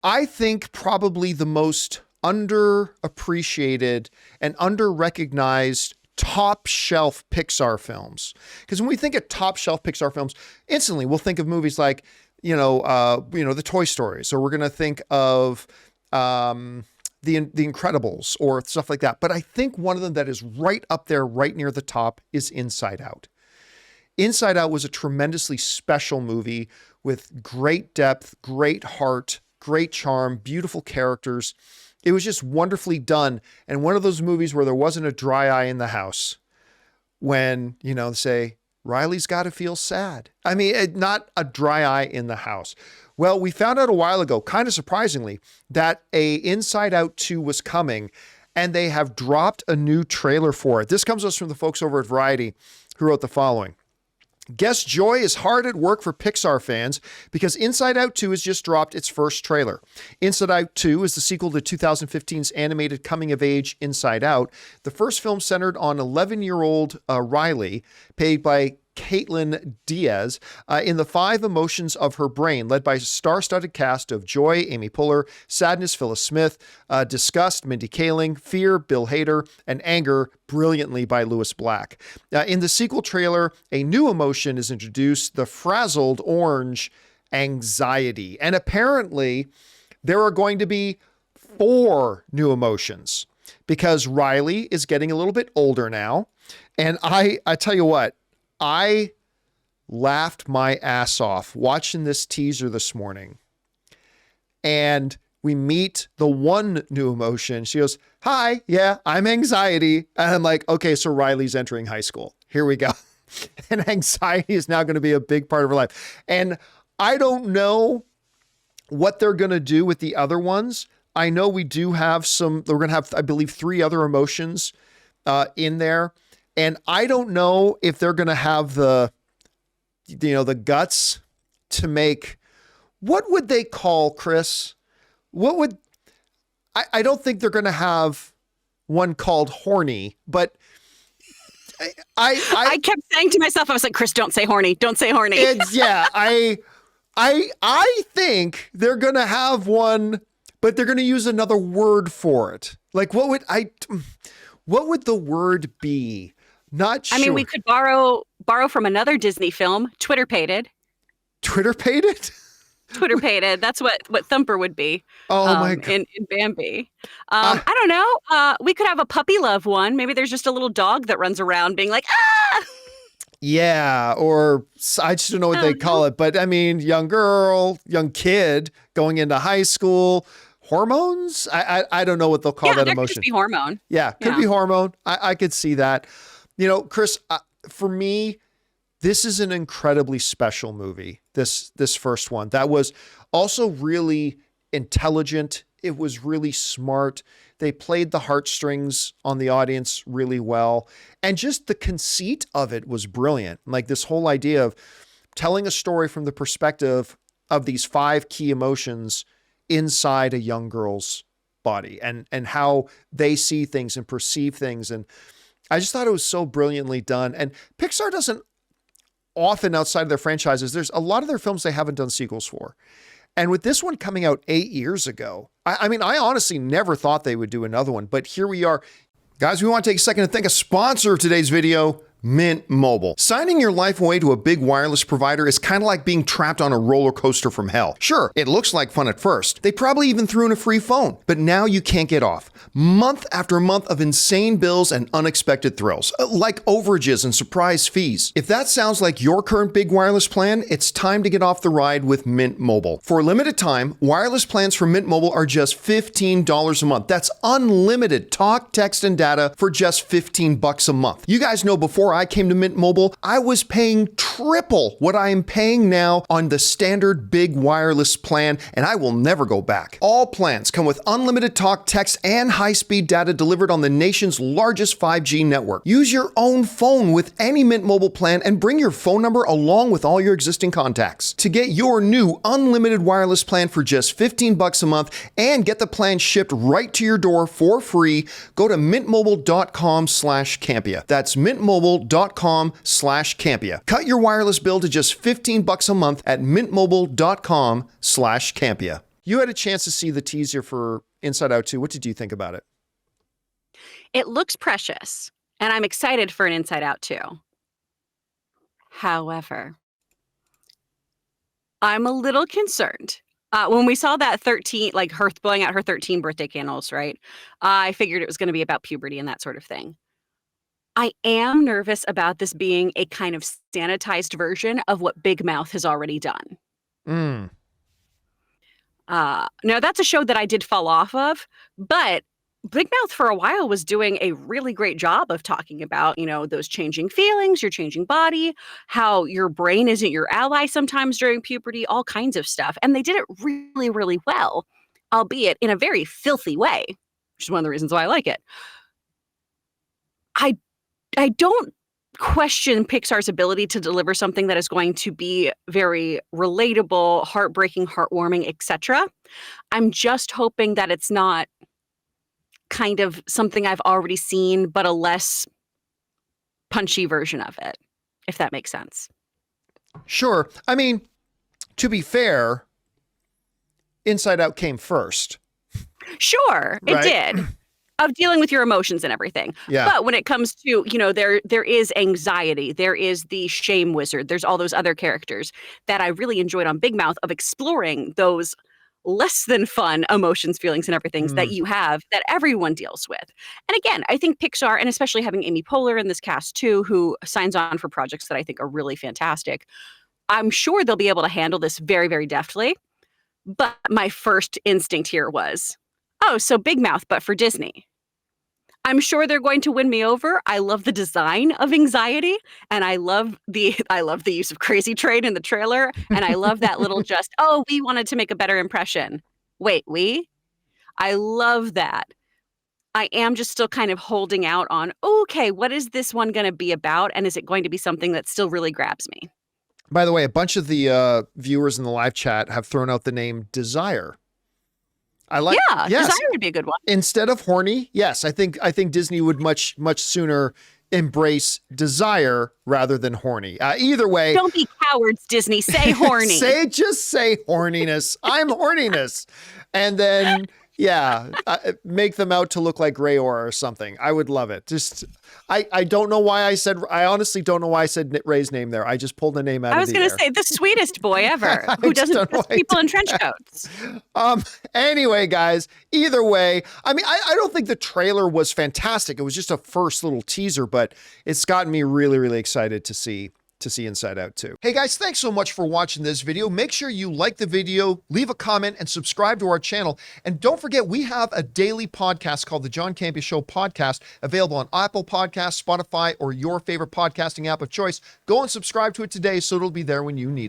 I think probably the most underappreciated and under-recognized top shelf Pixar films. Because when we think of top shelf Pixar films, instantly we'll think of movies like, the Toy Stories, or we're going to think of the Incredibles or stuff like that. But I think one of them that is right up there, right near the top, is Inside Out. Inside Out was a tremendously special movie with great depth, great heart, great charm, beautiful characters. It was just wonderfully done. And one of those movies where there wasn't a dry eye in the house when, say, Riley's got to feel sad. I mean, not a dry eye in the house. Well, we found out a while ago, kind of surprisingly, that a Inside Out 2 was coming, and they have dropped a new trailer for it. This comes to us from the folks over at Variety, who wrote the following. Guess joy is hard at work for Pixar fans because Inside Out 2 has just dropped its first trailer. Inside Out 2 is the sequel to 2015's animated coming-of-age Inside Out. The first film centered on 11-year-old Riley, played by Caitlin Diaz, in the 5 emotions of her brain, led by a star-studded cast of joy, Amy Poehler, sadness, Phyllis Smith, disgust, Mindy Kaling, fear, Bill Hader, and anger, brilliantly by Lewis Black. In the sequel trailer, a new emotion is introduced, the frazzled orange anxiety. And apparently, there are going to be 4 new emotions because Riley is getting a little bit older now. And I tell you what, I laughed my ass off watching this teaser this morning. And we meet the one new emotion. She goes, hi, yeah, I'm anxiety. And I'm like, okay, so Riley's entering high school. Here we go. And anxiety is now going to be a big part of her life. And I don't know what they're going to do with the other ones. I know we do have we're going to have, I believe, 3 other emotions in there. And I don't know if they're going to have the guts to make, what would they call, Kris? I don't think they're going to have one called horny, but I kept saying to myself, I was like, Kris, don't say horny. Don't say horny. I think they're going to have one, but they're going to use another word for it. Like, what would the word be? Not sure. I mean, we could borrow from another Disney film, Twitter-pated. Twitter-pated? Twitter-pated. That's what Thumper would be. Oh my God. In Bambi. I don't know. We could have a puppy love one. Maybe there's just a little dog that runs around being like, ah! Yeah, or I just don't know what they call it. But I mean, young girl, young kid going into high school. Hormones? I don't know what they'll call that emotion. Could just be hormone. Yeah, could be hormone. I could see that. Kris, for me, this is an incredibly special movie, this first one. That was also really intelligent. It was really smart. They played the heartstrings on the audience really well. And just the conceit of it was brilliant. Like this whole idea of telling a story from the perspective of these 5 key emotions inside a young girl's body and how they see things and perceive things. And I just thought it was so brilliantly done. And Pixar doesn't often, outside of their franchises, there's a lot of their films they haven't done sequels for. And with this one coming out 8 years ago, I mean, I honestly never thought they would do another one, but here we are. Guys, we want to take a second to thank a sponsor of today's video, Mint Mobile. Signing your life away to a big wireless provider is kind of like being trapped on a roller coaster from hell. Sure, it looks like fun at first. They probably even threw in a free phone, but now you can't get off. Month after month of insane bills and unexpected thrills, like overages and surprise fees. If that sounds like your current big wireless plan, it's time to get off the ride with Mint Mobile. For a limited time, wireless plans from Mint Mobile are just $15 a month. That's unlimited talk, text, and data for just $15 a month. You guys know before I came to Mint Mobile, I was paying triple what I am paying now on the standard big wireless plan, and I will never go back. All plans come with unlimited talk, text, and high-speed data delivered on the nation's largest 5G network. Use your own phone with any Mint Mobile plan and bring your phone number along with all your existing contacts. To get your new unlimited wireless plan for just $15 a month and get the plan shipped right to your door for free, go to mintmobile.com/Campea. That's mintmobile.com/Campea. Cut your wireless bill to just $15 a month at mintmobile.com/Campea. You had a chance to see the teaser for Inside Out 2. What did you think about it? It looks precious, and I'm excited for an Inside Out 2. However, I'm a little concerned. When we saw that 13, like her blowing out her 13 birthday candles, right? I figured it was going to be about puberty and that sort of thing. I am nervous about this being a kind of sanitized version of what Big Mouth has already done. Mm. Now, that's a show that I did fall off of, but Big Mouth for a while was doing a really great job of talking about, those changing feelings, your changing body, how your brain isn't your ally sometimes during puberty, all kinds of stuff. And they did it really, really well, albeit in a very filthy way, which is one of the reasons why I like it. I don't question Pixar's ability to deliver something that is going to be very relatable, heartbreaking, heartwarming, etc. I'm just hoping that it's not kind of something I've already seen, but a less punchy version of it, if that makes sense. Sure. I mean, to be fair, Inside Out came first. Sure, it Right? did. Of dealing with your emotions and everything. Yeah. But when it comes to, there is anxiety, there is the shame wizard, there's all those other characters that I really enjoyed on Big Mouth of exploring those less than fun emotions, feelings, and everything that you have that everyone deals with. And again, I think Pixar, and especially having Amy Poehler in this cast too, who signs on for projects that I think are really fantastic, I'm sure they'll be able to handle this very, very deftly. But my first instinct here was, oh, so Big Mouth, but for Disney. I'm sure they're going to win me over. I love the design of anxiety, and I love the use of Crazy Train in the trailer, and I love that little we wanted to make a better impression. Wait, I love that. I am just still kind of holding out on, okay, what is this one going to be about, and is it going to be something that still really grabs me? By the way, a bunch of the viewers in the live chat have thrown out the name Desire. Yes. Desire would be a good one. Instead of horny, yes, I think Disney would much sooner embrace desire rather than horny. Either way, don't be cowards, Disney. Say horny. Just say horniness. I'm horniness, and then make them out to look like Rayor or something. I would love it. Just I don't know why I honestly don't know why I said Ray's name there. I just pulled the name out of the air. I was going to say the sweetest boy ever who doesn't kiss people in trench coats. Anyway, guys, either way, I mean, I don't think the trailer was fantastic. It was just a first little teaser, but it's gotten me really, really excited to see Inside Out 2. Hey guys, thanks so much for watching this video. Make sure you like the video, leave a comment, and subscribe to our channel. And don't forget, we have a daily podcast called the John Campea Show podcast, available on Apple Podcasts, Spotify, or your favorite podcasting app of choice. Go and subscribe to it today so it'll be there when you need it.